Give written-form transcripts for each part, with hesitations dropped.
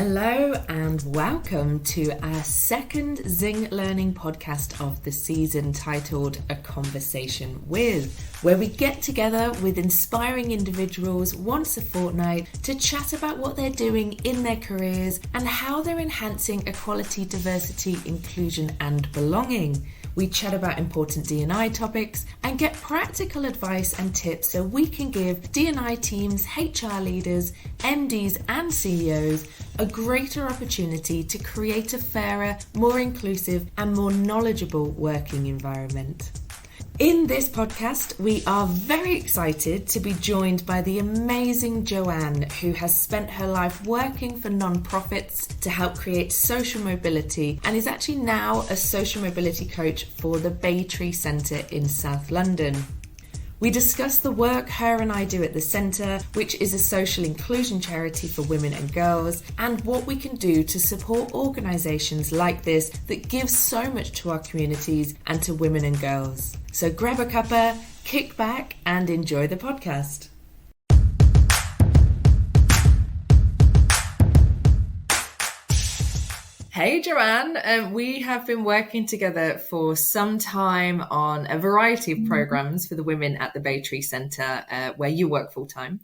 Hello and welcome to our second Zing Learning podcast of the season, titled A Conversation With, where we get together with inspiring individuals once a fortnight to chat about what they're doing in their careers and how they're enhancing equality, diversity, inclusion and belonging. We chat about important D&I topics and get practical advice and tips so we can give D&I teams, HR leaders, MDs and CEOs a greater opportunity to create a fairer, more inclusive and more knowledgeable working environment. In this podcast, we are very excited to be joined by the amazing Joanne, who has spent her life working for non-profits to help create social mobility and is actually now a social mobility coach for the Baytree Centre in South London. We discuss the work her and I do at the Centre, which is a social inclusion charity for women and girls, and what we can do to support organisations like this that give so much to our communities and to women and girls. So grab a cuppa, kick back and enjoy the podcast. Hey Joanne, we have been working together for some time on a variety of programs for the women at the Baytree Centre, where you work full time.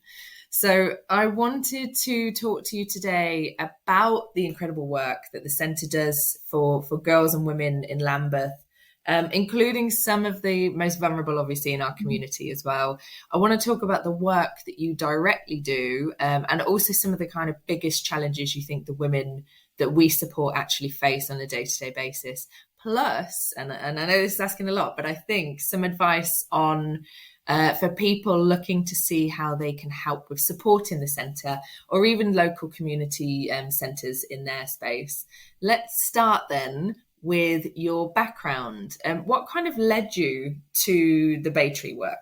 So I wanted to talk to you today about the incredible work that the Centre does for girls and women in Lambeth, including some of the most vulnerable, obviously, in our community as well. I want to talk about the work that you directly do, and also some of the kind of biggest challenges you think the women that we support actually face on a day-to-day basis. Plus, and I know this is asking a lot, but I think some advice on for people looking to see how they can help with supporting the centre or even local community centres in their space. Let's start then with your background. What kind of led you to the Baytree work?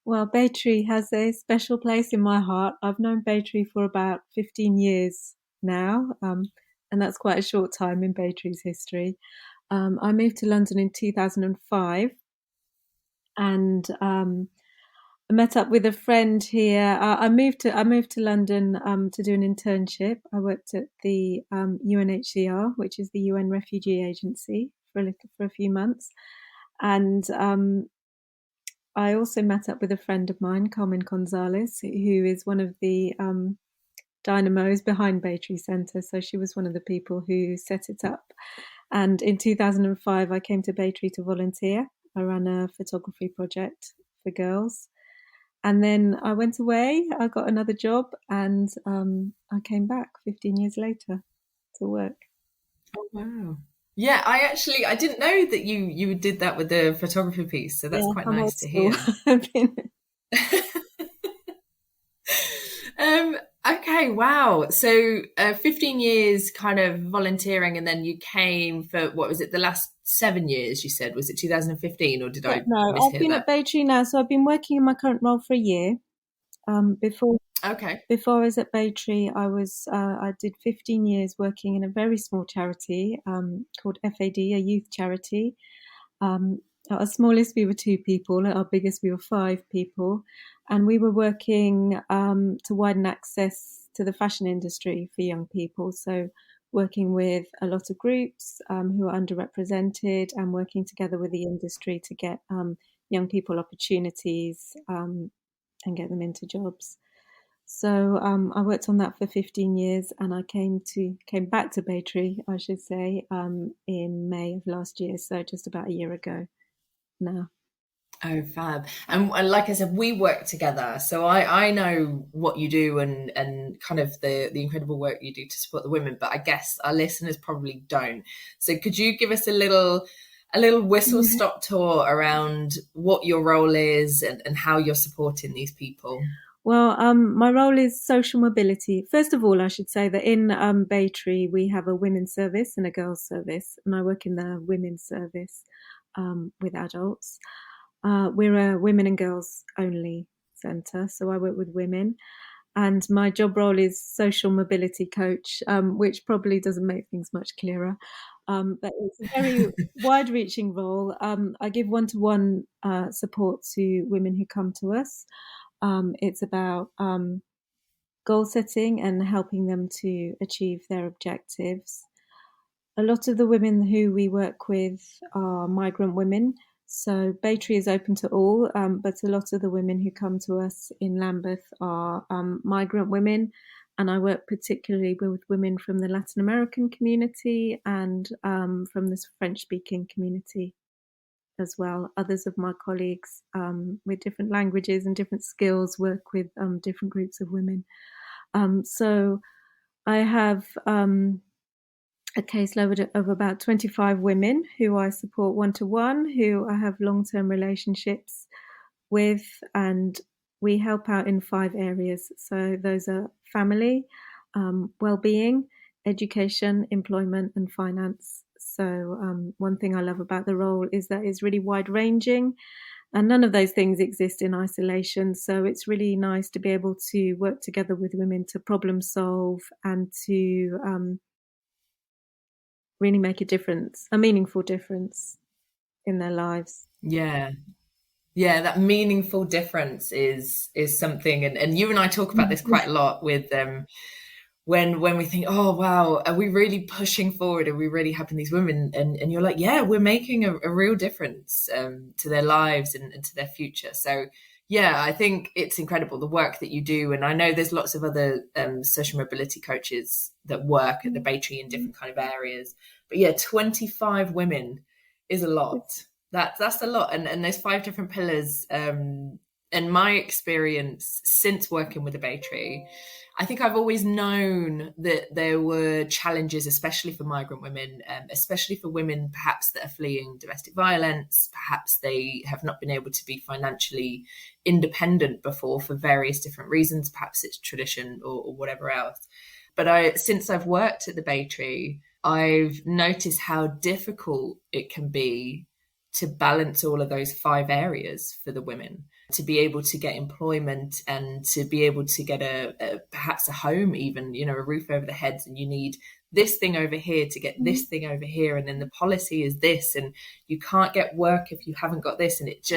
Well, Baytree has a special place in my heart. I've known Baytree for about 15 years now, and that's quite a short time in Baytree's history. I moved to London in 2005, and I met up with a friend here. I moved to London to do an internship. I worked at the UNHCR, which is the UN Refugee Agency, for a few months, and I also met up with a friend of mine, Carmen Gonzalez, who is one of the dynamos behind Baytree Centre. So she was one of the people who set it up. And in 2005, I came to Baytree to volunteer. I ran a photography project for girls. And then I went away, I got another job, and I came back 15 years later to work. Oh, wow. Yeah, I didn't know that you did that with the photography piece, so that's quite nice to hear. Okay, wow. So 15 years kind of volunteering, and then you came for, what was it, the last 7 years, you said? Was it 2015, or did I No, mishear I've been that? at Baytree now, so I've been working in my current role for a year. Before I was at Baytree, I did 15 years working in a very small charity called FAD, a youth charity. At our smallest, we were 2 people. At our biggest, we were 5 people. And we were working to widen access to the fashion industry for young people. So working with a lot of groups who are underrepresented and working together with the industry to get young people opportunities and get them into jobs. So I worked on that for 15 years, and I came back to Baytree, I should say, in May of last year, so just about a year ago now. Oh, fab. And like I said, we work together. So I know what you do and kind of the incredible work you do to support the women, but I guess our listeners probably don't. So could you give us a little whistle-stop tour around what your role is and how you're supporting these people? Well, my role is social mobility. First of all, I should say that in Baytree, we have a women's service and a girls' service, and I work in the women's service with adults. We're a women and girls only centre, so I work with women. And my job role is social mobility coach, which probably doesn't make things much clearer. But it's a very wide-reaching role. I give one-to-one support to women who come to us. It's about goal setting and helping them to achieve their objectives. A lot of the women who we work with are migrant women. So Baytree is open to all, but a lot of the women who come to us in Lambeth are migrant women. And I work particularly with women from the Latin American community and from the French-speaking community as well. Others of my colleagues with different languages and different skills work with different groups of women. So I have a caseload of about 25 women who I support one-to-one, who I have long-term relationships with, and we help out in 5 areas. So those are family, well-being, education, employment, and finance. So one thing I love about the role is that it's really wide-ranging, and none of those things exist in isolation. So it's really nice to be able to work together with women to problem solve and to really make a difference, a meaningful difference in their lives. Yeah. Yeah, that meaningful difference is something, and you and I talk about this quite a lot with when we think, oh wow, are we really pushing forward? Are we really helping these women? And you're like, yeah, we're making a real difference to their lives and to their future. So yeah, I think it's incredible the work that you do, and I know there's lots of other social mobility coaches that work at the Baytree in different kind of areas. But yeah, 25 women is a lot. That's a lot, and there's 5 different pillars. And my experience since working with the Baytree, I think I've always known that there were challenges, especially for migrant women, especially for women perhaps that are fleeing domestic violence. Perhaps they have not been able to be financially independent before for various different reasons. Perhaps it's tradition or whatever else. But since I've worked at the Baytree, I've noticed how difficult it can be to balance all of those 5 areas for the women, to be able to get employment and to be able to get perhaps a home, even, a roof over the heads, and you need this thing over here to get this thing over here, and then the policy is this, and you can't get work if you haven't got this, and it's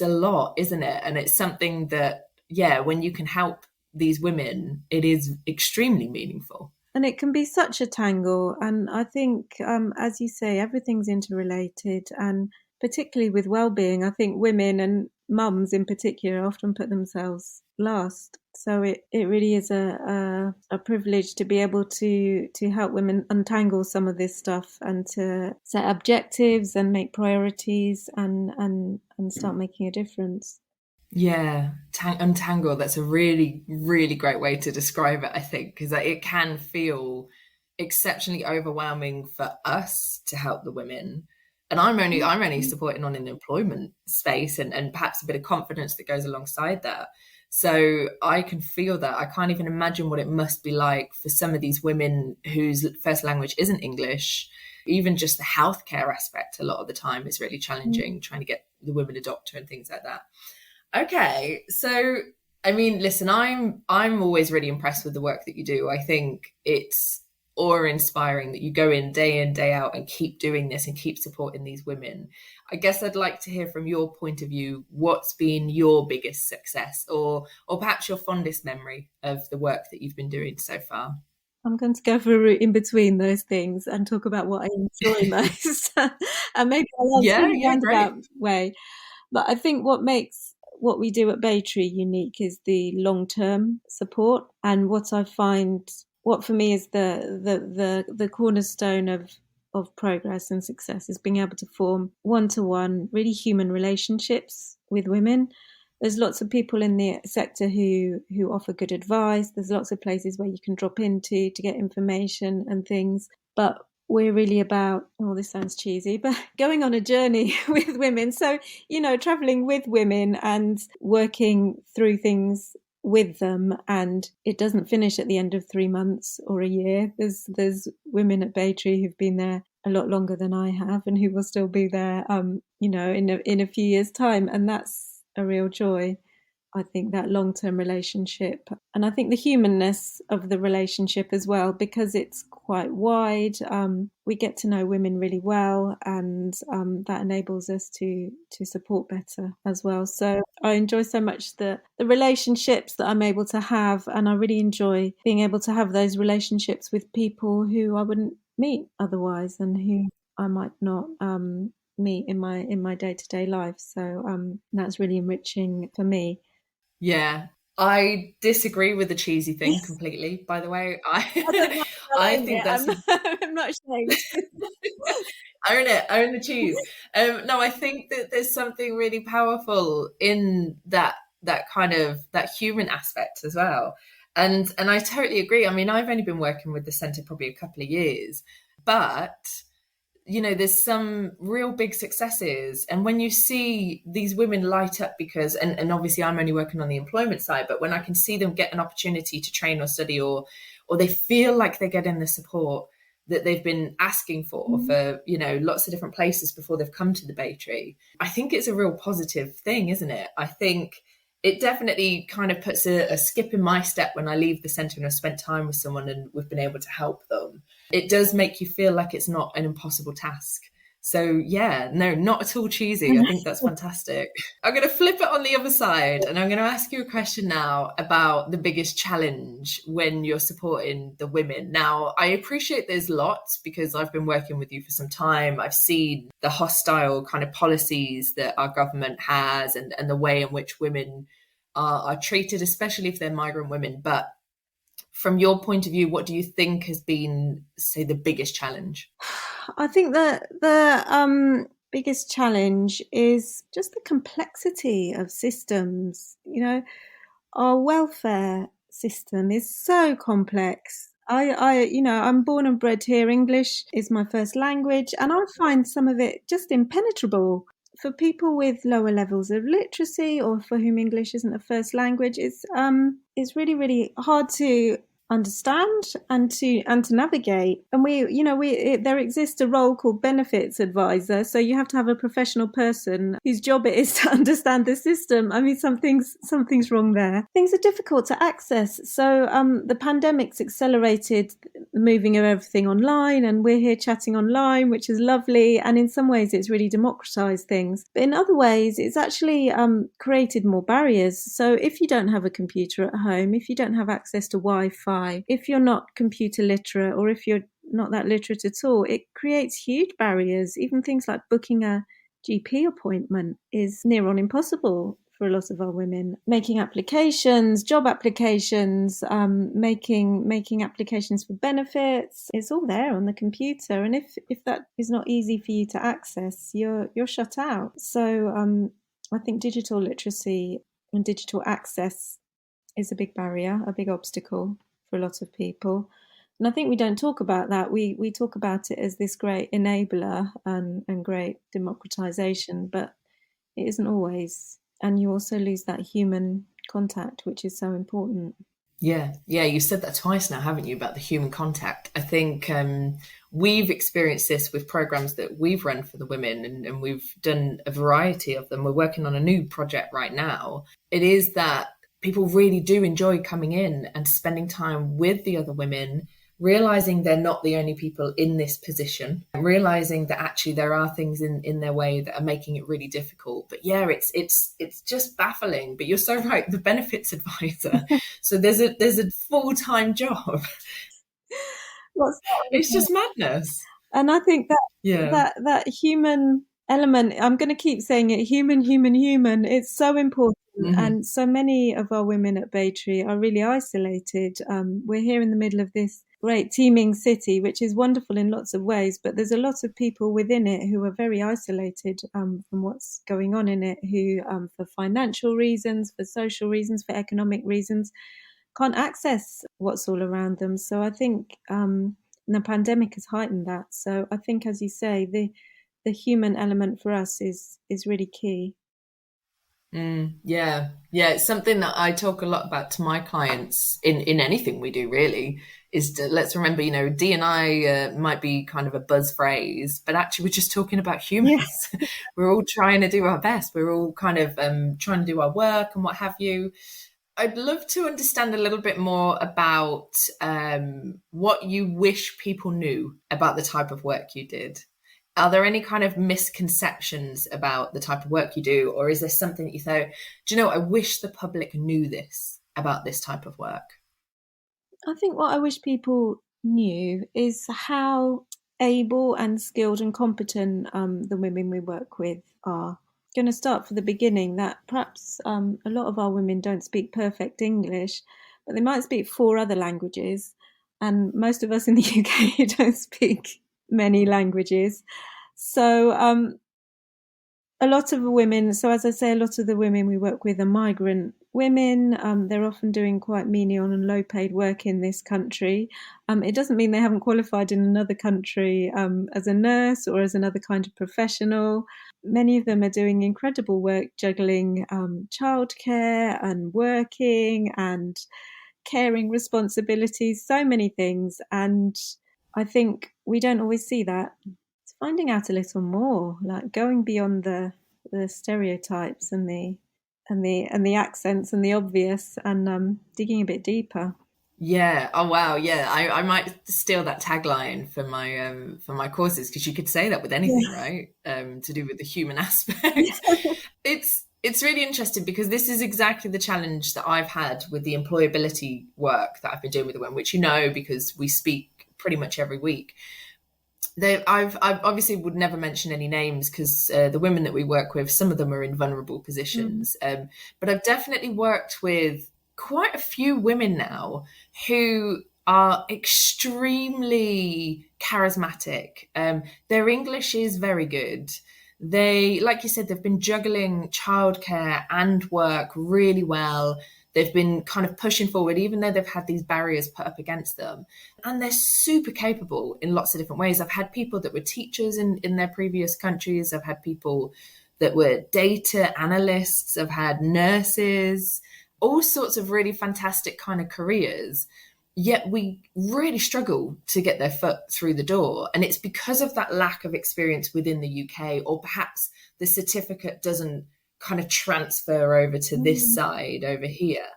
a lot, isn't it? And it's something that, yeah, when you can help these women, it is extremely meaningful. And it can be such a tangle. And I think, as you say, everything's interrelated. And particularly with well-being, I think women and mums in particular often put themselves last. So it really is a privilege to be able to help women untangle some of this stuff and to set objectives and make priorities and start making a difference. Yeah, untangle. That's a really, really great way to describe it, I think, because it can feel exceptionally overwhelming for us to help the women. And I'm only supporting on an employment space and perhaps a bit of confidence that goes alongside that. So I can feel that. I can't even imagine what it must be like for some of these women whose first language isn't English. Even just the healthcare aspect, a lot of the time, is really challenging, trying to get the women a doctor and things like that. Okay, so I mean, listen, I'm always really impressed with the work that you do. I think it's awe-inspiring that you go in, day out, and keep doing this and keep supporting these women. I guess I'd like to hear from your point of view, what's been your biggest success, or perhaps your fondest memory of the work that you've been doing so far. I'm going to go for a route in between those things and talk about what I enjoy most. And maybe I'll answer in a roundabout way. But I think what makes what we do at Baytree unique is the long-term support. And what I find, what for me is the cornerstone of progress and success, is being able to form one-to-one, really human relationships with women. There's lots of people in the sector who offer good advice. There's lots of places where you can drop into to get information and things. But we're really about, oh, this sounds cheesy, but going on a journey with women. So, traveling with women and working through things with them. And it doesn't finish at the end of 3 months or a year. There's women at Baytree who've been there a lot longer than I have and who will still be there, in a few years' time. And that's a real joy. I think that long-term relationship, and I think the humanness of the relationship as well, because it's quite wide. We get to know women really well, and that enables us to support better as well. So I enjoy so much the relationships that I'm able to have, and I really enjoy being able to have those relationships with people who I wouldn't meet otherwise, and who I might not meet in my day-to-day life. So that's really enriching for me. Yeah, I disagree with the cheesy thing completely, by the way. I don't mind I owning think it. that's I'm not ashamed. own it, own the cheese. No, I think that there's something really powerful in that kind of that human aspect as well. And I totally agree. I mean, I've only been working with the centre probably a couple of years, but there's some real big successes. And when you see these women light up because, and obviously I'm only working on the employment side, but when I can see them get an opportunity to train or study, or they feel like they're getting the support that they've been asking for lots of different places before they've come to the Baytree, I think it's a real positive thing, isn't it? I think it definitely kind of puts a skip in my step when I leave the centre and I've spent time with someone and we've been able to help them. It does make you feel like it's not an impossible task. So yeah, no, not at all cheesy. I think that's fantastic. I'm going to flip it on the other side, and I'm going to ask you a question now about the biggest challenge when you're supporting the women. Now, I appreciate there's lots because I've been working with you for some time. I've seen the hostile kind of policies that our government has, and the way in which women are treated, especially if they're migrant women. But from your point of view, what do you think has been, say, the biggest challenge? I think that the biggest challenge is just the complexity of systems. Our welfare system is so complex. I'm born and bred here. English is my first language, and I find some of it just impenetrable. For people with lower levels of literacy, or for whom English isn't a first language, it's really, really hard to understand and to navigate. And there exists a role called benefits advisor, so you have to have a professional person whose job it is to understand the system. I mean, something's wrong there. Things are difficult to access, so the pandemic's accelerated the moving of everything online, and we're here chatting online, which is lovely, and in some ways it's really democratized things, but in other ways it's actually created more barriers. So if you don't have a computer at home, if you don't have access to Wi-Fi, if you're not computer literate, or if you're not that literate at all, it creates huge barriers. Even things like booking a GP appointment is near on impossible for a lot of our women. Making applications, job applications, making applications for benefits, it's all there on the computer. And if that is not easy for you to access, you're shut out. So I think digital literacy and digital access is a big barrier, a big obstacle for a lot of people. And I think we don't talk about that. We talk about it as this great enabler and great democratization, but it isn't always. And you also lose that human contact, which is so important. Yeah, you said that twice now, haven't you, about the human contact? I think we've experienced this with programs that we've run for the women, and we've done a variety of them. We're working on a new project right now. It is that people really do enjoy coming in and spending time with the other women, realizing they're not the only people in this position, and realizing that actually there are things in their way that are making it really difficult. But yeah, it's just baffling. But you're so right, the benefits advisor. So there's a full-time job. It's just madness. And I think that human element, I'm going to keep saying it, human, it's so important. Mm-hmm. And so many of our women at Baytree are really isolated. We're here in the middle of this great teeming city, which is wonderful in lots of ways, but there's a lot of people within it who are very isolated from what's going on in it, who for financial reasons, for social reasons, for economic reasons, can't access what's all around them. So I think the pandemic has heightened that. So I think, as you say, the human element for us is really key. Yeah. It's something that I talk a lot about to my clients in anything we do, really, is let's remember, D&I might be kind of a buzz phrase, but actually we're just talking about humans. Yes. We're all trying to do our best. We're all kind of trying to do our work and what have you. I'd love to understand a little bit more about what you wish people knew about the type of work you did. Are there any kind of misconceptions about the type of work you do, or is there something that you thought, do you know, I wish the public knew this about this type of work? I think what I wish people knew is how able and skilled and competent the women we work with are. Going to start from the beginning that perhaps a lot of our women don't speak perfect English, but they might speak four other languages, and most of us in the UK don't speak many languages. So a lot of the women, so as I say, a lot of the women we work with are migrant women. They're often doing quite menial and low paid work in this country. It doesn't mean they haven't qualified in another country as a nurse or as another kind of professional. Many of them are doing incredible work juggling childcare and working and caring responsibilities, so many things. And I think we don't always see that. It's finding out a little more, like going beyond the stereotypes and the accents and the obvious, and digging a bit deeper. Yeah. Oh wow. Yeah. I might steal that tagline for my courses, because you could say that with anything, Yeah. right? To do with the human aspect. It's really interesting because this is exactly the challenge that I've had with the employability work that I've been doing with the women, which you know because we speak pretty much every week. I've obviously would never mention any names because the women that we work with, some of them are in vulnerable Mm. positions. But I've definitely worked with quite a few women now who are extremely charismatic. Their English is very good. They, like you said, they've been juggling childcare and work really well. They've been kind of pushing forward, even though they've had these barriers put up against them, and they're super capable in lots of different ways. I've had people that were teachers in their previous countries. I've had people that were data analysts. I've had nurses, all sorts of really fantastic kind of careers. Yet we really struggle to get their foot through the door. And it's because of that lack of experience within the UK, or perhaps the certificate doesn't kind of transfer over to this Mm. side over here.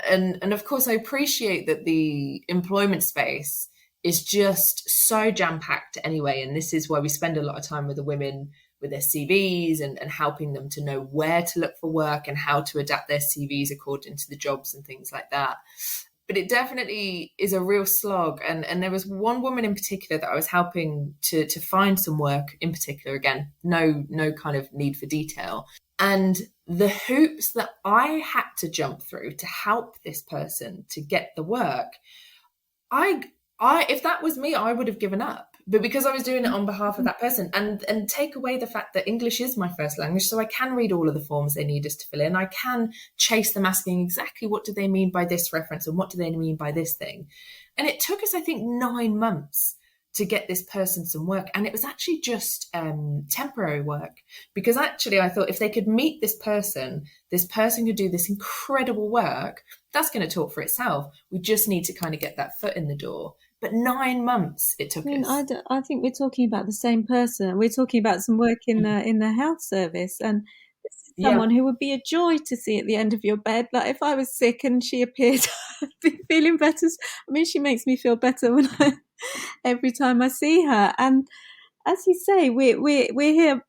And of course, I appreciate that the employment space is just so jam packed anyway. And this is why we spend a lot of time with the women with their CVs, and helping them to know where to look for work and how to adapt their CVs according to the jobs and things like that. But it definitely is a real slog. And there was one woman in particular that I was helping to find some work in particular. Again, no kind of need for detail. And the hoops that I had to jump through to help this person to get the work, I if that was me, I would have given up. But because I was doing it on behalf of that person, and take away the fact that English is my first language, so I can read all of the forms they need us to fill in. I can chase them asking exactly what do they mean by this reference and what do they mean by this thing. And it took us, I think, 9 months to get this person some work. And it was actually just temporary work, because actually I thought if they could meet this person could do this incredible work. That's going to talk for itself. We just need to kind of get that foot in the door. But 9 months it I took mean, us. I think we're talking about the same person. We're talking about some work in the health service, and this is someone Yeah. who would be a joy to see at the end of your bed. Like if I was sick and she appeared, I'd be feeling better. I mean, she makes me feel better every time I see her. And as you say, we're here.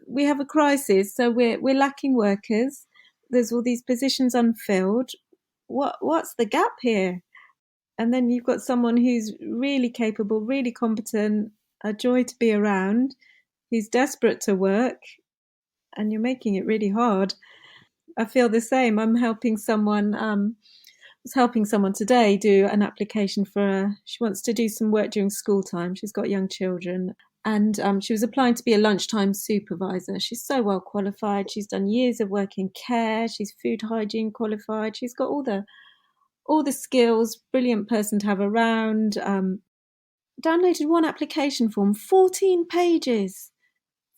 We have a crisis, so we're lacking workers. There's all these positions unfilled. What's the gap here? And then you've got someone who's really capable, really competent, a joy to be around, who's desperate to work, and you're making it really hard. I feel the same. I'm helping someone. Was helping someone today do an application for. She wants to do some work during school time. She's got young children, and she was applying to be a lunchtime supervisor. She's so well qualified. She's done years of work in care. She's food hygiene qualified. She's got all the skills. Brilliant person to have around. Downloaded one application form, 14 pages.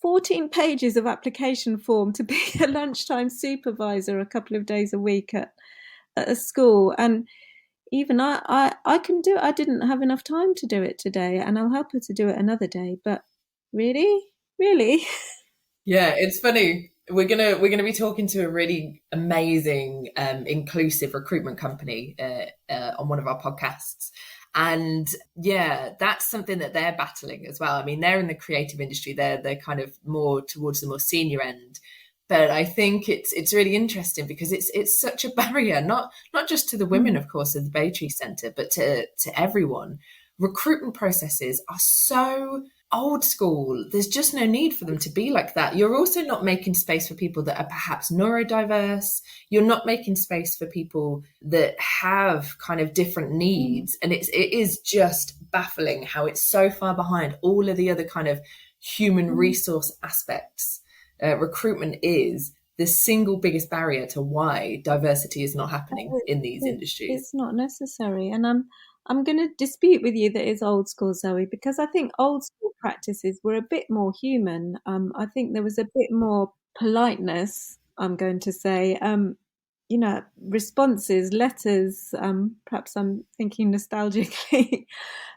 14 pages of application form to be a lunchtime supervisor a couple of days a week at a school. And even I can do it. I didn't have enough time to do it today, and I'll help her to do it another day. But really? Really? Yeah, it's funny. we're gonna be talking to a really amazing, inclusive recruitment company on one of our podcasts, and yeah, that's something that they're battling as well. I mean, they're in the creative industry; they're kind of more towards the more senior end. But I think it's really interesting because it's such a barrier, not just to the women, Mm. of course, of the Baytree Centre, but to everyone. Recruitment processes are so old school. There's just no need for them to be like that. You're also not making space for people that are perhaps neurodiverse. You're not making space for people that have kind of different Mm. needs. And it is just baffling how it's so far behind all of the other kind of human Mm. resource aspects. Recruitment is the single biggest barrier to why diversity is not happening It, in these it's industries. not necessary, and I'm going to dispute with you that it's old school, Zoe, because I think old school practices were a bit more human. I think there was a bit more politeness. I'm going to say, responses, letters. Perhaps I'm thinking nostalgically,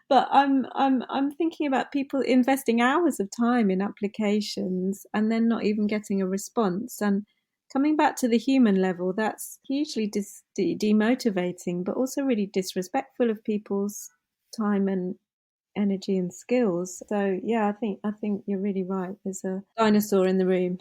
but I'm thinking about people investing hours of time in applications and then not even getting a response. And coming back to the human level, that's hugely demotivating, but also really disrespectful of people's time and energy and skills. So yeah, I think you're really right. There's a dinosaur in the room.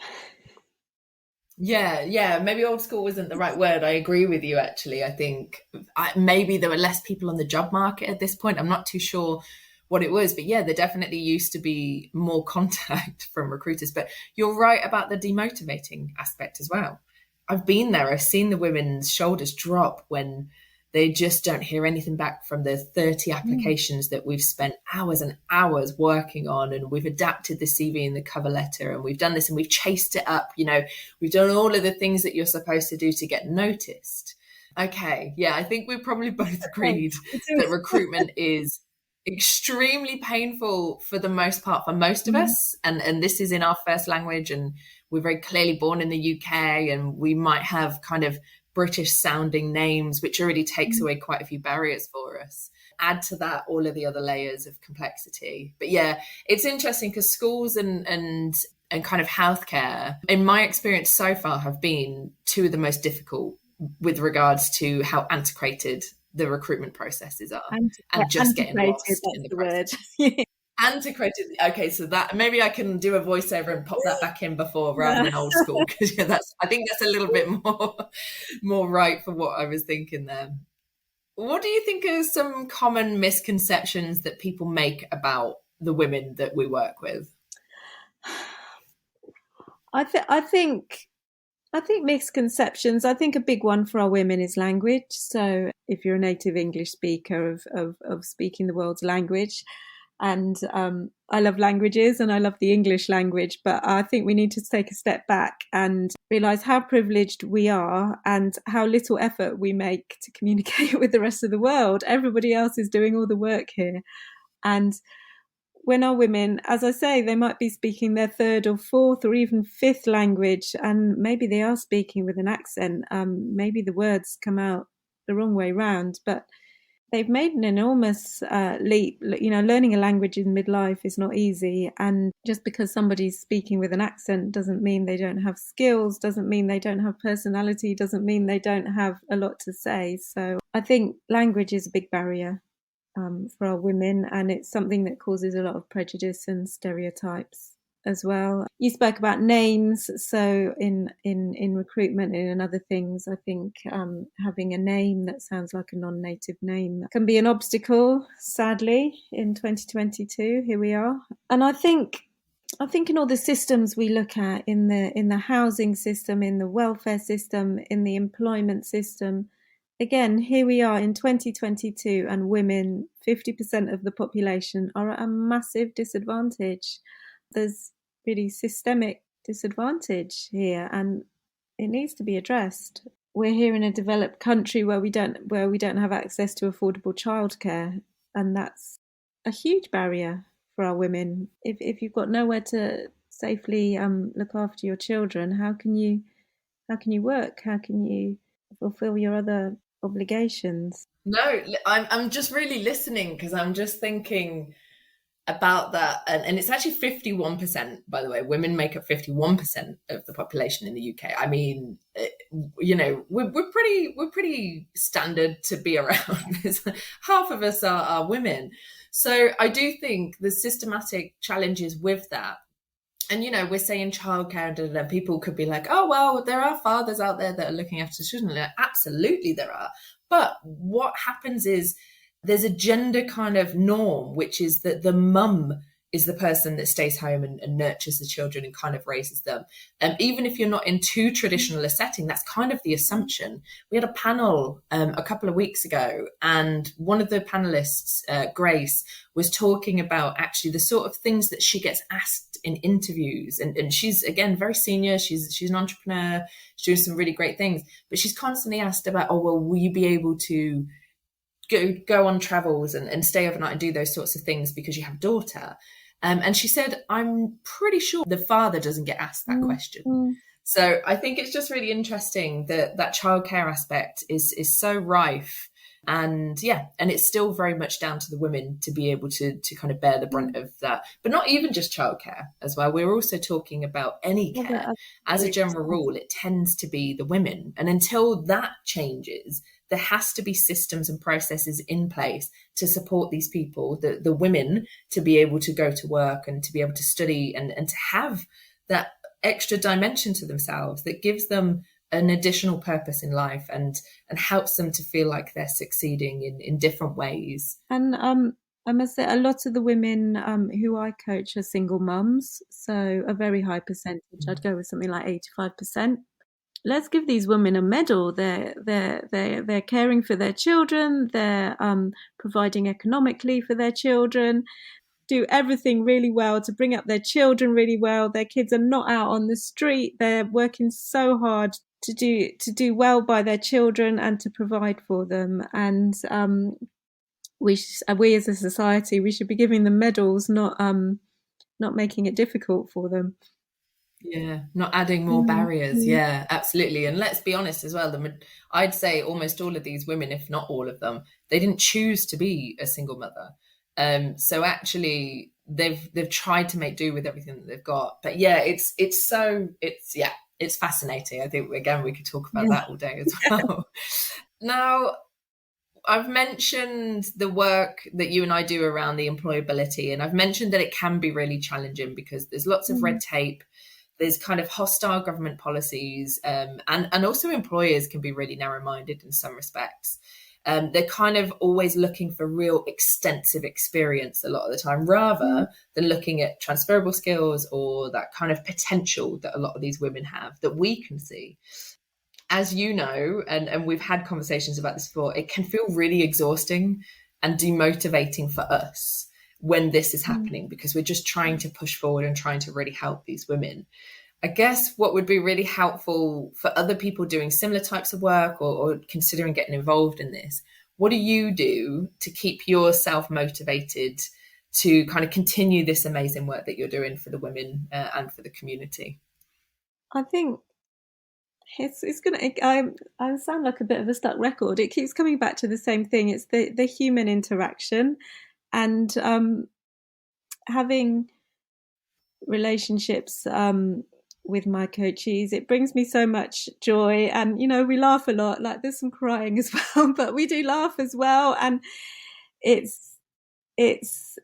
Yeah, yeah, maybe old school wasn't the right word. I agree with you, actually. I think maybe there were less people on the job market at this point. I'm not too sure what it was, but yeah, there definitely used to be more contact from recruiters. But you're right about the demotivating aspect as well. I've been there, I've seen the women's shoulders drop when they just don't hear anything back from the 30 Mm. applications that we've spent hours and hours working on, and we've adapted the CV and the cover letter, and we've done this and we've chased it up. We've done all of the things that you're supposed to do to get noticed. Okay, yeah, I think we've probably both Okay. agreed that recruitment is extremely painful for the most part for most of Mm. us, and this is in our first language, and we're very clearly born in the UK, and we might have kind of British sounding names, which already takes Mm. away quite a few barriers for us. Add to that all of the other layers of complexity. But yeah, it's interesting because schools and kind of healthcare, in my experience so far, have been two of the most difficult with regards to how antiquated the recruitment processes are and just getting Antiquated, lost in that's the the word. process. Antiquated. Okay, so that maybe I can do a voiceover and pop that back in before rather Yeah. than old school, because yeah, that's I think that's a little bit more right for what I was thinking there. What do you think are some common misconceptions that people make about the women that we work with? I th- I think I think misconceptions. I think a big one for our women is language. So if you're a native English speaker of speaking the world's language, and I love languages and I love the English language, but I think we need to take a step back and realize how privileged we are and how little effort we make to communicate with the rest of the world. Everybody else is doing all the work here, and when our women, as I say, they might be speaking their third or fourth or even fifth language, and maybe they are speaking with an accent. Maybe the words come out the wrong way round, but they've made an enormous leap. Learning a language in midlife is not easy, and just because somebody's speaking with an accent doesn't mean they don't have skills, doesn't mean they don't have personality, doesn't mean they don't have a lot to say. So I think language is a big barrier for our women, and it's something that causes a lot of prejudice and stereotypes as well. You spoke about names, so in recruitment and in other things, I think having a name that sounds like a non-native name can be an obstacle. Sadly, in 2022, here we are, and I think in all the systems we look at, in the housing system, in the welfare system, in the employment system, again, here we are in 2022, and women, 50% of the population, are at a massive disadvantage. There's really systemic disadvantage here, and it needs to be addressed. We're here in a developed country where we don't have access to affordable childcare, and that's a huge barrier for our women. If you've got nowhere to safely look after your children, how can you work? How can you fulfill your other obligations? No, I'm just really listening because I'm just thinking. about that, and it's actually 51%, by the way. Women make up 51% of the population in the UK. I mean, we're pretty standard to be around. Half of us are women. So I do think there's systematic challenges with that. And we're saying childcare, and people could be like, oh well, there are fathers out there that are looking after children. Like, absolutely there are. But what happens is there's a gender kind of norm, which is that the mum is the person that stays home and nurtures the children and kind of raises them. Even if you're not in too traditional a setting, that's kind of the assumption. We had a panel a couple of weeks ago, and one of the panelists, Grace, was talking about actually the sort of things that she gets asked in interviews. And she's, again, very senior. She's an entrepreneur. She's doing some really great things. But she's constantly asked about, oh, well, will you be able to go on travels and stay overnight and do those sorts of things because you have a daughter? And she said, I'm pretty sure the father doesn't get asked that question. So I think it's just really interesting that that childcare aspect is so rife. And it's still very much down to the women to be able to kind of bear the brunt of that. But not even just childcare as well. We're also talking about any care. As a general rule, it tends to be the women. And until that changes, there has to be systems and processes in place to support these people, the women, to be able to go to work and to be able to study and to have that extra dimension to themselves that gives them an additional purpose in life and helps them to feel like they're succeeding in different ways. And I must say, a lot of the women who I coach are single mums, so a very high percentage. I'd go with something like 85%. Let's give these women a medal. They're caring for their children. They're providing economically for their children. Do everything really well to bring up their children really well. Their kids are not out on the street. They're working so hard to do well by their children and to provide for them. And we as a society, we should be giving them medals, not making it difficult for them. Yeah, not adding more barriers. Yeah, absolutely. And let's be honest as well, I'd say almost all of these women, if not all of them, they didn't choose to be a single mother. So actually they've tried to make do with everything that they've got. But yeah, it's fascinating. I think, again, we could talk about that all day as well. Now, I've mentioned the work that you and I do around the employability, and I've mentioned that it can be really challenging because there's lots of red tape. There's kind of hostile government policies, and also employers can be really narrow-minded in some respects. They're kind of always looking for real extensive experience a lot of the time, rather than looking at transferable skills or that kind of potential that a lot of these women have that we can see. As you know, and we've had conversations about this before, it can feel really exhausting and demotivating for us when this is happening because we're just trying to push forward and trying to really help these women. I guess what would be really helpful for other people doing similar types of work or considering getting involved in this, what do you do to keep yourself motivated to kind of continue this amazing work that you're doing for the women and for the community? I think it's gonna. I sound like a bit of a stuck record. It keeps coming back to the same thing. It's the human interaction, and having relationships with my coachees. It brings me so much joy, and we laugh a lot. Like, there's some crying as well, but we do laugh as well, and it's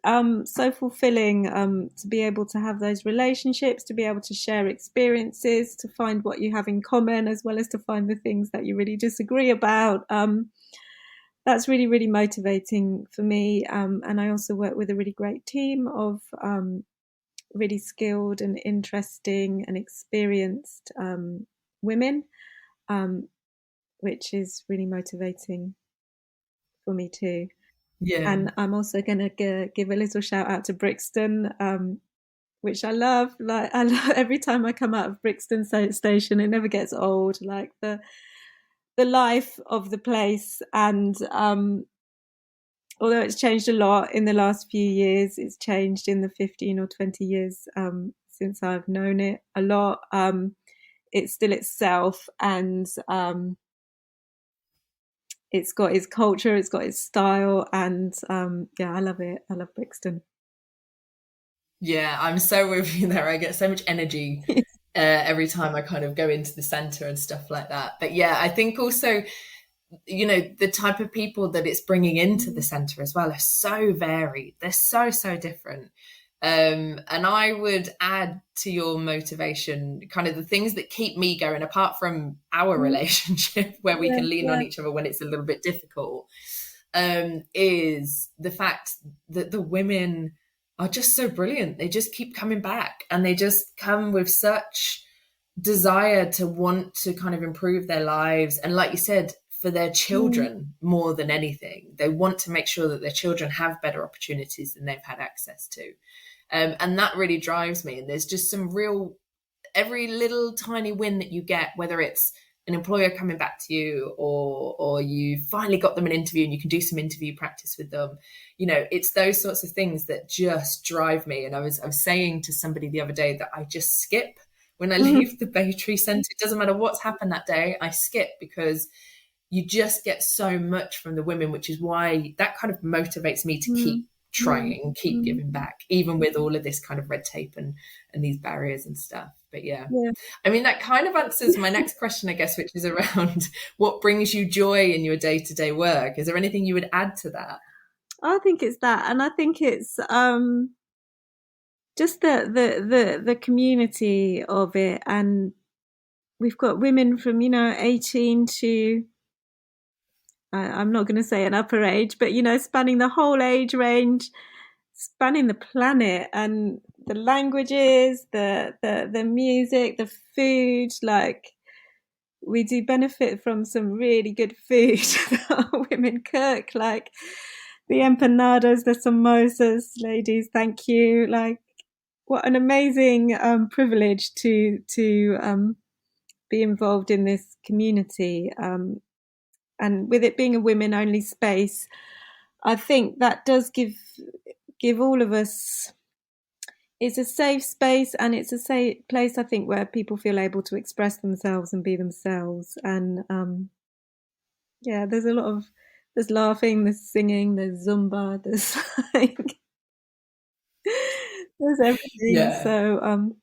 so fulfilling to be able to have those relationships, to be able to share experiences, to find what you have in common, as well as to find the things that you really disagree about. That's really, really motivating for me. And I also work with a really great team of really skilled and interesting and experienced women, which is really motivating for me too. Yeah. And I'm also going to give a little shout out to Brixton, which I love. Like, I love every time I come out of Brixton station, it never gets old. Like the life of the place, and although it's changed a lot in the last few years, it's changed in the 15 or 20 years since I've known it a lot. It's still itself, and it's got its culture, it's got its style, and I love it. I love Brixton. Yeah, I'm so with you there. I get so much energy every time I kind of go into the center and stuff like that. But yeah, I think also, the type of people that it's bringing into the center as well are so varied. They're so, so different. And I would add to your motivation kind of the things that keep me going, apart from our Mm, relationship where we yeah, can lean on yeah. each other when it's a little bit difficult, is the fact that the women are just so brilliant. They just keep coming back, and they just come with such desire to want to kind of improve their lives. And like you said, for their Mm, children more than anything, they want to make sure that their children have better opportunities than they've had access to. And that really drives me. And there's just some real, every little tiny win that you get, whether it's an employer coming back to you, or you finally got them an interview and you can do some interview practice with them, it's those sorts of things that just drive me. And I was saying to somebody the other day that I just skip when I mm, leave the Baytree Centre. It doesn't matter what's happened that day, I skip, because you just get so much from the women, which is why that kind of motivates me to mm, keep mm, trying, keep mm. giving back, even with all of this kind of red tape and these barriers and stuff. But yeah, Yeah. I mean, that kind of answers my next question, I guess, which is around what brings you joy in your day-to-day work. Is there anything you would add to that? I think it's that, and I think it's just the community of it, and we've got women from 18 to I'm not going to say an upper age, but spanning the whole age range, spanning the planet, and the languages, the music, the food. Like, we do benefit from some really good food that our women cook, like the empanadas, the samosas. Ladies, thank you. Like, what an amazing privilege to be involved in this community. And with it being a women only space, I think that does give all of us, it's a safe space, and it's a safe place, I think, where people feel able to express themselves and be themselves. And yeah, there's laughing, there's singing, there's Zumba, there's like, there's everything. Yeah. So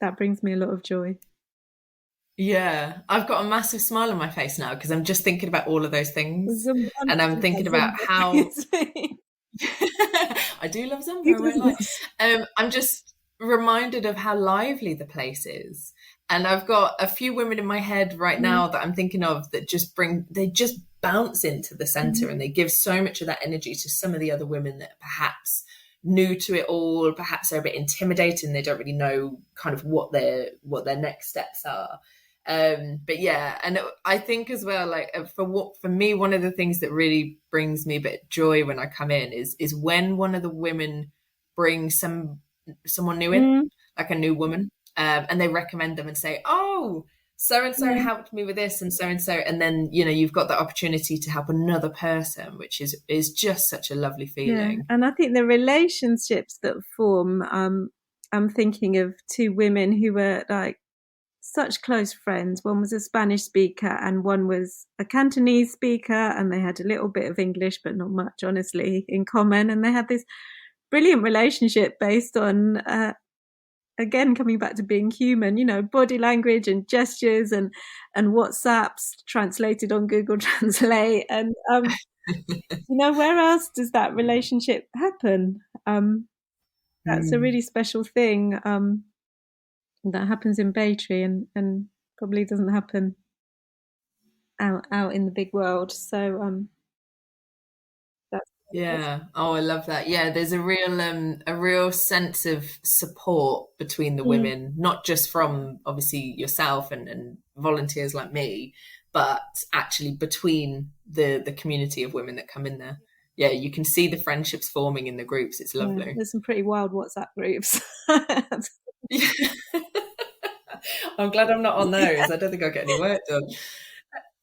that brings me a lot of joy. Yeah, I've got a massive smile on my face now because I'm just thinking about all of those things. Zumba, I'm And I'm talking thinking about about Zumba, how obviously. I do love Zumba, Who I won't lie. doesn't? I'm just reminded of how lively the place is. And I've got a few women in my head right Mm, now that I'm thinking of that they just bounce into the mm, center, and they give so much of that energy to some of the other women that are perhaps new to it all, perhaps they're a bit intimidated and they don't really know kind of what their next steps are. But yeah, and I think as well, like for me, one of the things that really brings me a bit of joy when I come in is when one of the women brings someone new in, mm, like a new woman, and they recommend them and say, "Oh, so and so yeah. helped me with this, and so," and then you've got the opportunity to help another person, which is just such a lovely Yeah, feeling. and I think the relationships that form, I'm thinking of two women who were like such close friends. One was a Spanish speaker and one was a Cantonese speaker, and they had a little bit of English, but not much, honestly, in common. And they had this brilliant relationship based on, again, coming back to being human, body language and gestures, and WhatsApps translated on Google Translate. And where else does that relationship happen? That's a Mm. really special thing, that happens in Baytree, and probably doesn't happen out in the big world. So that's Yeah. Oh, I love that. Yeah, there's a real sense of support between the mm, women, not just from obviously yourself and volunteers like me, but actually between the community of women that come in there. Yeah, you can see the friendships forming in the groups. It's yeah. lovely. There's some pretty wild WhatsApp groups. I'm glad I'm not on those. I don't think I'll get any work done.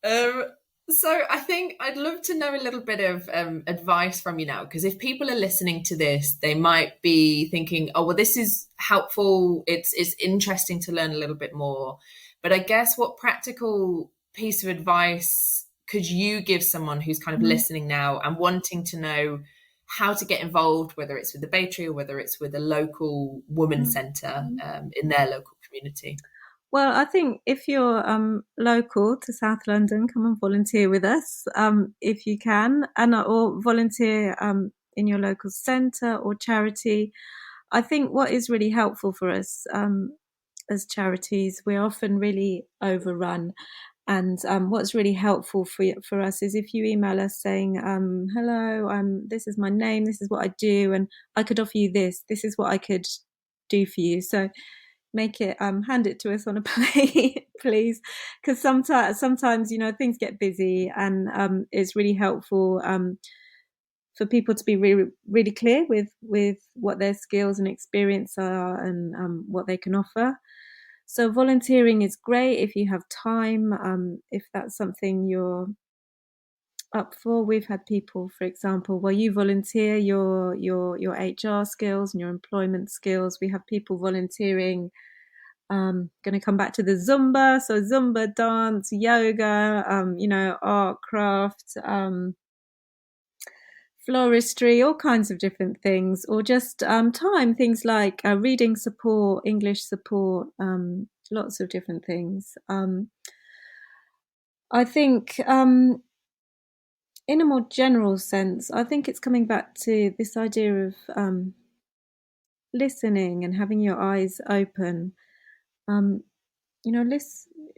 Um, so I think I'd love to know a little bit of advice from you now, because if people are listening to this, they might be thinking, "Oh, well, this is helpful. It's interesting to learn a little bit more." But I guess what practical piece of advice could you give someone who's kind of Mm. listening now and wanting to know how to get involved, whether it's with the Baytree or whether it's with a local woman centre in their local community? Well, I think if you're local to South London, come and volunteer with us if you can, and or volunteer in your local centre or charity. I think what is really helpful for us as charities, we're often really overrun. And what's really helpful for us is if you email us saying, hello, this is my name, this is what I do, and I could offer you this. This is what I could do for you. So make it, hand it to us on a plate, please, because sometimes things get busy, and it's really helpful for people to be really really clear with what their skills and experience are, and what they can offer. So volunteering is great if you have time, if that's something you're up for. We've had people, for example, while you volunteer your HR skills and your employment skills, we have people volunteering. Going to come back to the Zumba, so Zumba, dance, yoga, art, craft, floristry, all kinds of different things, or just time, things like reading support, English support, lots of different things. I think in a more general sense, I think it's coming back to this idea of listening and having your eyes open.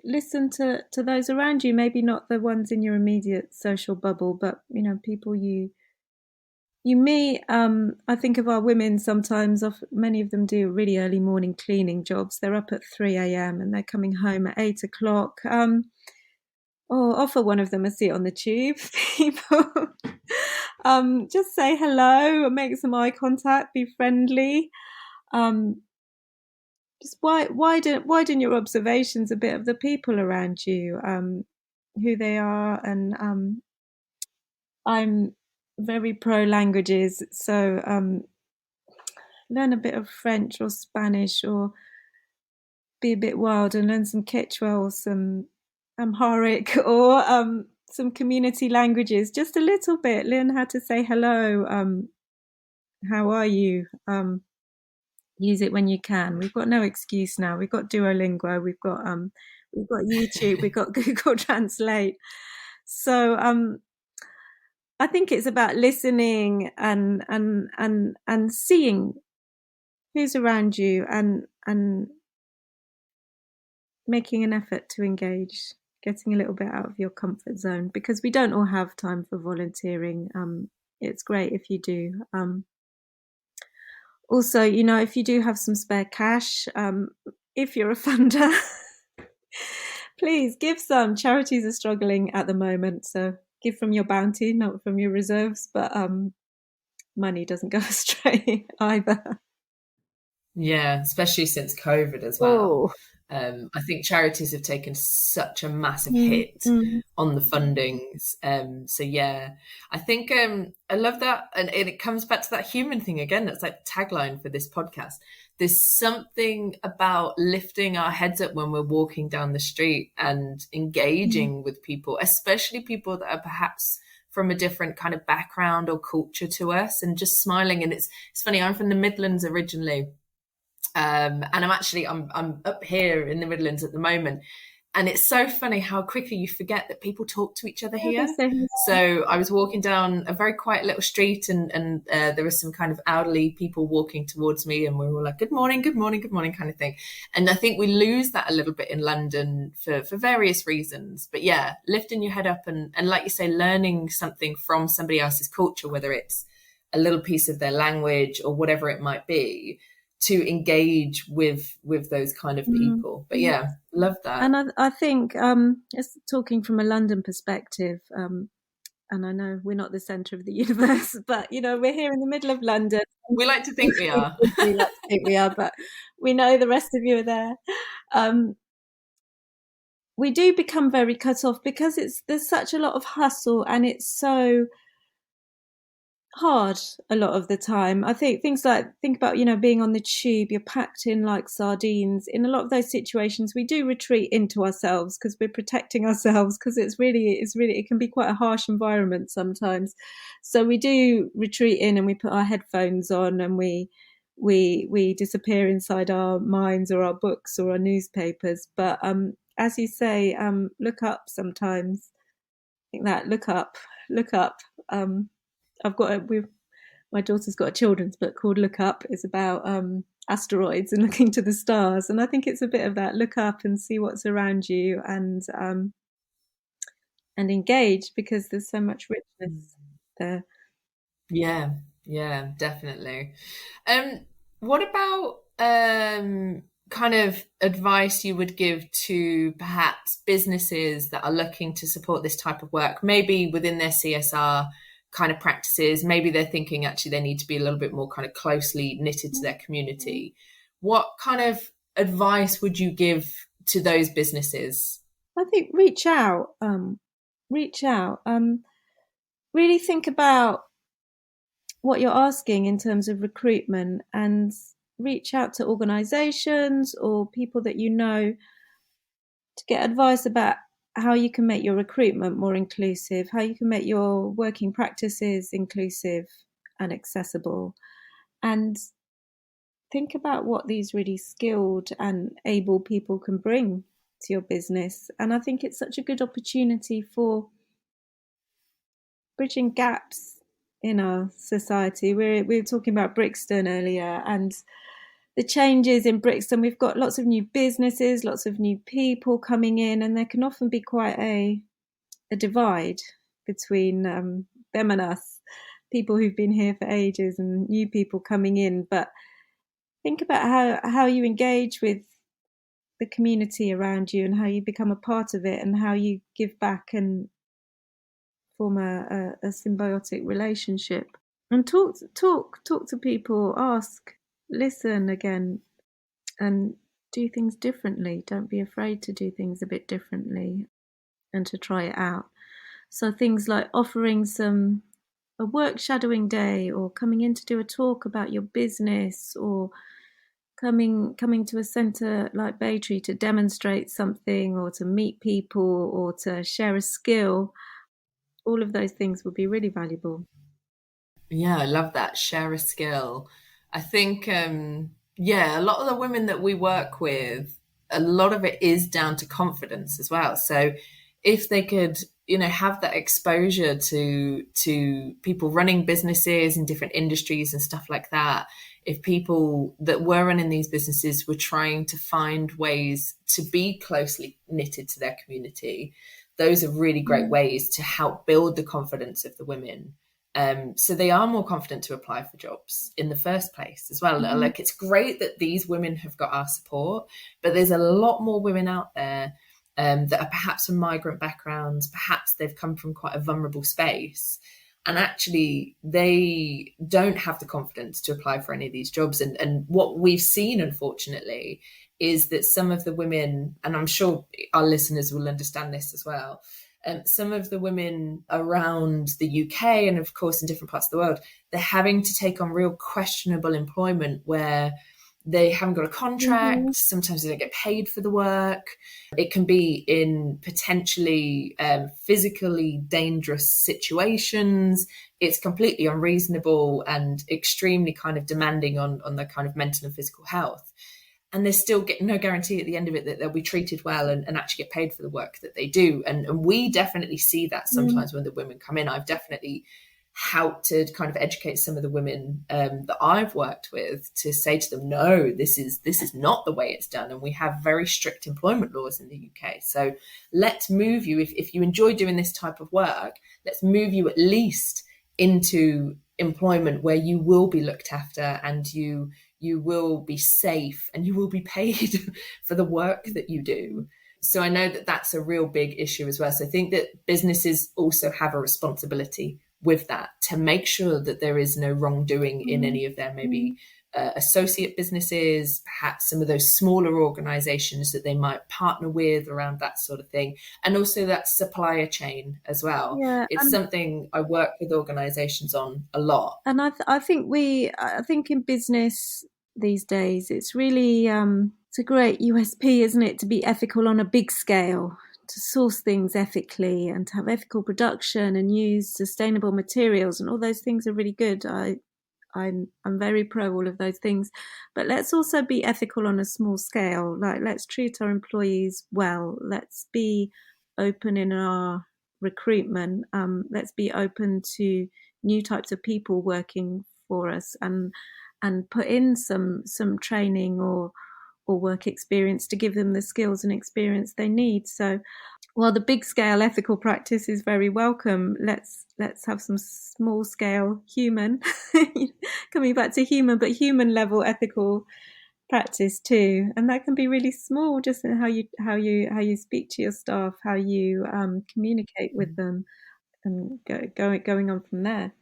Listen to those around you, maybe not the ones in your immediate social bubble, but people you meet. I think of our women sometimes. Many of them do really early morning cleaning jobs. They're up at 3 a.m. and they're coming home at 8 o'clock. Or offer one of them a seat on the tube. People, just say hello, make some eye contact, be friendly. Just widen your observations a bit of the people around you, who they are, and I'm very pro languages, so learn a bit of French or Spanish, or be a bit wild and learn some Quechua or some Amharic, or some community languages, just a little bit. Learn how to say hello, how are you? Use it when you can. We've got no excuse now. We've got Duolingo, we've got YouTube, we've got Google Translate. So I think it's about listening and seeing who's around you, and making an effort to engage, getting a little bit out of your comfort zone, because we don't all have time for volunteering. It's great if you do. Also, if you do have some spare cash, if you're a funder, please give some. Charities are struggling at the moment, so give from your bounty, not from your reserves, but money doesn't go astray either. Yeah, especially since COVID as well. Oh. I think charities have taken such a massive hit on the fundings. So yeah, I think I love that, and it comes back to that human thing again. That's like the tagline for this podcast. There's something about lifting our heads up when we're walking down the street and engaging with people, especially people that are perhaps from a different kind of background or culture to us, and just smiling. And it's funny. I'm from the Midlands originally. And I'm up here in the Midlands at the moment, and it's so funny how quickly you forget that people talk to each other here. So I was walking down a very quiet little street, and there were some kind of elderly people walking towards me, and we were like, good morning, good morning, good morning kind of thing. And I think we lose that a little bit in London for various reasons. But yeah, lifting your head up and like you say, learning something from somebody else's culture, whether it's a little piece of their language or whatever it might be, to engage with those kind of people. But yeah, love that. And I think it's talking from a London perspective, and I know we're not the centre of the universe, but we're here in the middle of London. We like to think we are. We like to think we are, but we know the rest of you are there. We do become very cut off because there's such a lot of hustle, and it's so hard a lot of the time. I think things like, think about, being on the tube, you're packed in like sardines. In a lot of those situations, we do retreat into ourselves because we're protecting ourselves, because it's really, it can be quite a harsh environment sometimes. So we do retreat in and we put our headphones on and we disappear inside our minds or our books or our newspapers. But as you say, look up sometimes. I think that look up. Um, I've got my daughter's got a children's book called Look Up. It's about asteroids and looking to the stars, and I think it's a bit of that. Look up and see what's around you, and engage, because there's so much richness there. Yeah, yeah, definitely. Um, what about kind of advice you would give to perhaps businesses that are looking to support this type of work, maybe within their CSR kind of practices? Maybe they're thinking actually they need to be a little bit more kind of closely knitted to their community. What kind of advice would you give to those businesses? I think reach out. Really think about what you're asking in terms of recruitment, and reach out to organizations or people that you know to get advice about how you can make your recruitment more inclusive, how you can make your working practices inclusive and accessible. And think about what these really skilled and able people can bring to your business. And I think it's such a good opportunity for bridging gaps in our society. We were talking about Brixton earlier, and the changes in Brixton. We've got lots of new businesses, lots of new people coming in, and there can often be quite a divide between them and us, people who've been here for ages and new people coming in. But think about how you engage with the community around you and how you become a part of it and how you give back and form a symbiotic relationship. And talk to people, ask, listen again, and do things differently. Don't be afraid to do things a bit differently and to try it out. So things like offering a work shadowing day, or coming in to do a talk about your business, or coming to a centre like Baytree to demonstrate something, or to meet people, or to share a skill. All of those things would be really valuable. Yeah, I love that. Share a skill. I think, yeah, a lot of the women that we work with, a lot of it is down to confidence as well. So if they could, have that exposure to people running businesses in different industries and stuff like that, if people that were running these businesses were trying to find ways to be closely knitted to their community, those are really great ways to help build the confidence of the women, so they are more confident to apply for jobs in the first place as well. Mm-hmm. Like, it's great that these women have got our support, but there's a lot more women out there that are perhaps from migrant backgrounds, perhaps they've come from quite a vulnerable space, and actually they don't have the confidence to apply for any of these jobs. And what we've seen, unfortunately, is that some of the women, and I'm sure our listeners will understand this as well, some of the women around the UK and, of course, in different parts of the world, they're having to take on real questionable employment where they haven't got a contract. Mm-hmm. Sometimes they don't get paid for the work. It can be in potentially physically dangerous situations. It's completely unreasonable and extremely kind of demanding on their kind of mental and physical health. And there's still no guarantee at the end of it that they'll be treated well and actually get paid for the work that they do. And we definitely see that sometimes when the women come in. I've definitely helped to kind of educate some of the women that I've worked with to say to them, no, this is not the way it's done. And we have very strict employment laws in the UK. So let's move you, if you enjoy doing this type of work, let's move you at least into employment where you will be looked after and you will be safe and you will be paid for the work that you do. So I know that that's a real big issue as well. So I think that businesses also have a responsibility with that to make sure that there is no wrongdoing in any of their maybe associate businesses, perhaps some of those smaller organizations that they might partner with around that sort of thing. And also that supplier chain as well. Yeah, It's something I work with organizations on a lot. and I think in business these days, it's really it's a great USP, isn't it, to be ethical on a big scale, to source things ethically and to have ethical production and use sustainable materials, and all those things are really good. I'm very pro all of those things, but let's also be ethical on a small scale. Like, let's treat our employees well. Let's be open in our recruitment. Let's be open to new types of people working for us, and put in some training or work experience to give them the skills and experience they need. So while the big scale ethical practice is very welcome, let's have some small scale human coming back to human, but human level ethical practice too. And that can be really small, just in how you speak to your staff, how you communicate with them, and going on from there.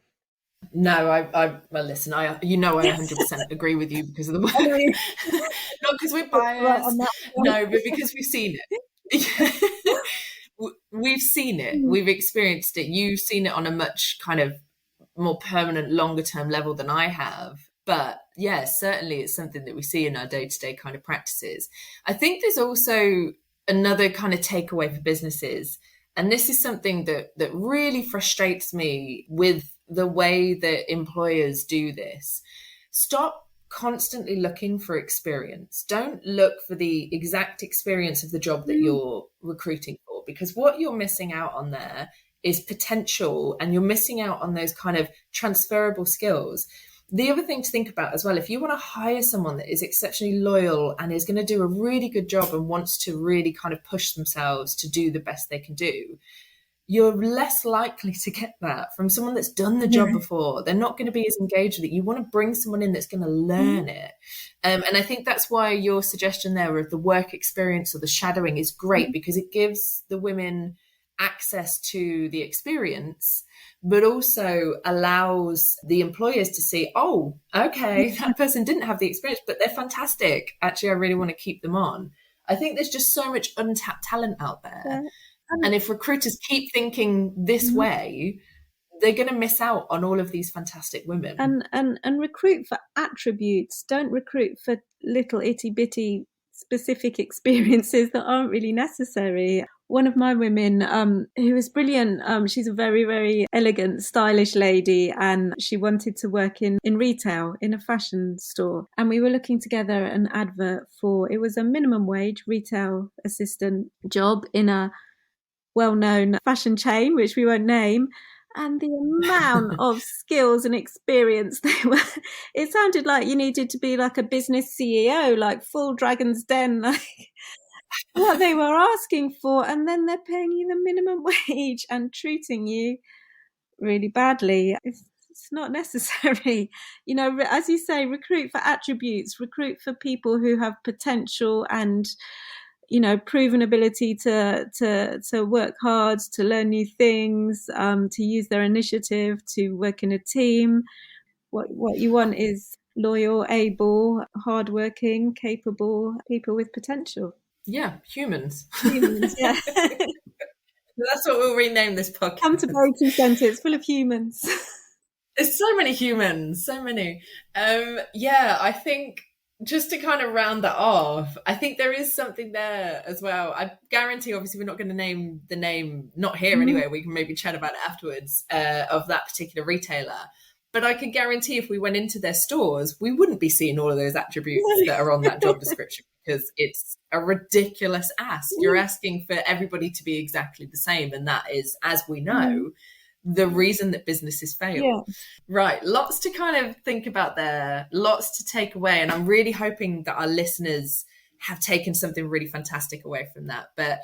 No, well, listen, I 100% agree with you because of the work. Not because we're biased, no, but because we've seen it. We've seen it, we've experienced it. You've seen it on a much kind of more permanent, longer term level than I have. But yeah, certainly it's something that we see in our day-to-day kind of practices. I think there's also another kind of takeaway for businesses, and this is something that really frustrates me with the way that employers do this. Stop constantly looking for experience. Don't look for the exact experience of the job that you're recruiting for, because what you're missing out on there is potential, and you're missing out on those kind of transferable skills. The other thing to think about as well, if you want to hire someone that is exceptionally loyal and is going to do a really good job and wants to really kind of push themselves to do the best they can do, you're less likely to get that from someone that's done the job before. They're not going to be as engaged with it. You want to bring someone in that's going to learn it. And I think that's why your suggestion there of the work experience or the shadowing is great, because it gives the women access to the experience, but also allows the employers to see, oh, okay, that person didn't have the experience, but they're fantastic. Actually, I really want to keep them on. I think there's just so much untapped talent out there. Yeah. And if recruiters keep thinking this way, they're going to miss out on all of these fantastic women. And recruit for attributes. Don't recruit for little itty bitty specific experiences that aren't really necessary. One of my women, who is brilliant, she's a very, very elegant, stylish lady, and she wanted to work in retail, in a fashion store. And we were looking together an advert for, it was a minimum wage retail assistant job in a well-known fashion chain, which we won't name. And the amount of skills and experience it sounded like you needed to be like a business CEO, like full Dragon's Den, like what they were asking for. And then they're paying you the minimum wage and treating you really badly. It's not necessary. As you say, recruit for attributes, recruit for people who have potential and proven ability to work hard, to learn new things, to use their initiative, to work in a team. What you want is loyal, able, hardworking, capable people with potential. Yeah, humans. Humans, yeah. That's what we'll rename this podcast. Come to Baytree Centre, it's full of humans. There's so many humans, so many. I think just to kind of round that off, I think there is something there as well. I guarantee, obviously, we're not going to name the name, not here anyway, we can maybe chat about it afterwards, of that particular retailer. But I can guarantee if we went into their stores, we wouldn't be seeing all of those attributes that are on that job description, because it's a ridiculous ask. You're asking for everybody to be exactly the same. And that is, as we know, the reason that businesses fail. Yeah. Right. Lots to kind of think about there, lots to take away. And I'm really hoping that our listeners have taken something really fantastic away from that. But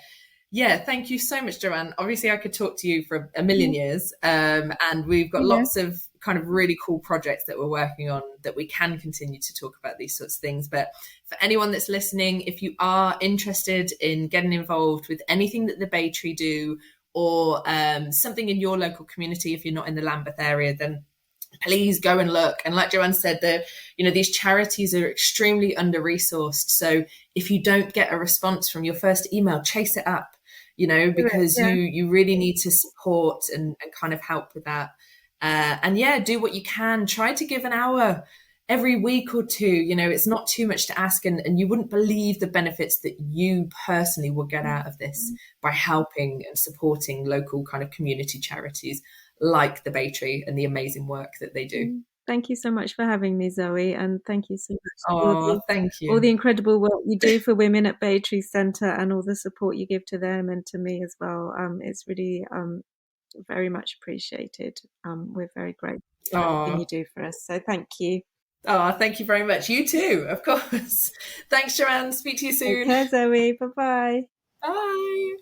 yeah, thank you so much, Joanne. Obviously, I could talk to you for a million years, and we've got lots of kind of really cool projects that we're working on that we can continue to talk about these sorts of things. But for anyone that's listening, if you are interested in getting involved with anything that the Baytree do, or something in your local community, if you're not in the Lambeth area, then please go and look. And like Joanne said, these charities are extremely under-resourced. So if you don't get a response from your first email, chase it up, because you really need to support and kind of help with that. Do what you can. Try to give an hour every week or two. It's not too much to ask, and you wouldn't believe the benefits that you personally will get out of this by helping and supporting local kind of community charities like the Baytree and the amazing work that they do. Thank you so much for having me, Zoe, and thank you so much for thank you. all the incredible work you do for women at Baytree Centre and all the support you give to them and to me as well. It's really very much appreciated. We're very grateful for everything you do for us. So thank you. Oh, thank you very much. You too, of course. Thanks, Joanne. Speak to you soon. Take care, Zoe. Bye-bye. Bye.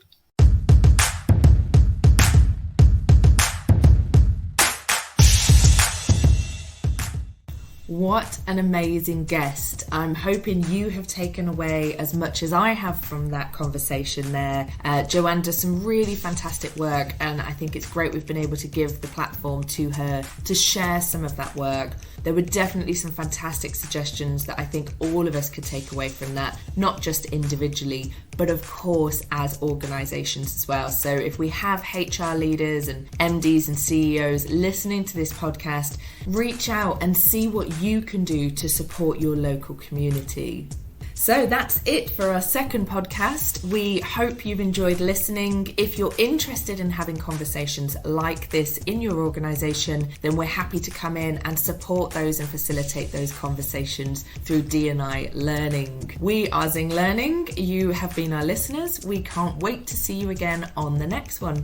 What an amazing guest. I'm hoping you have taken away as much as I have from that conversation there. Joanne does some really fantastic work, and I think it's great we've been able to give the platform to her to share some of that work. There were definitely some fantastic suggestions that I think all of us could take away from that, not just individually, but of course as organisations as well. So if we have HR leaders and MDs and CEOs listening to this podcast, reach out and see what you can do to support your local community. So that's it for our second podcast. We hope you've enjoyed listening. If you're interested in having conversations like this in your organisation, then we're happy to come in and support those and facilitate those conversations through D&I Learning. We are Zing Learning. You have been our listeners. We can't wait to see you again on the next one.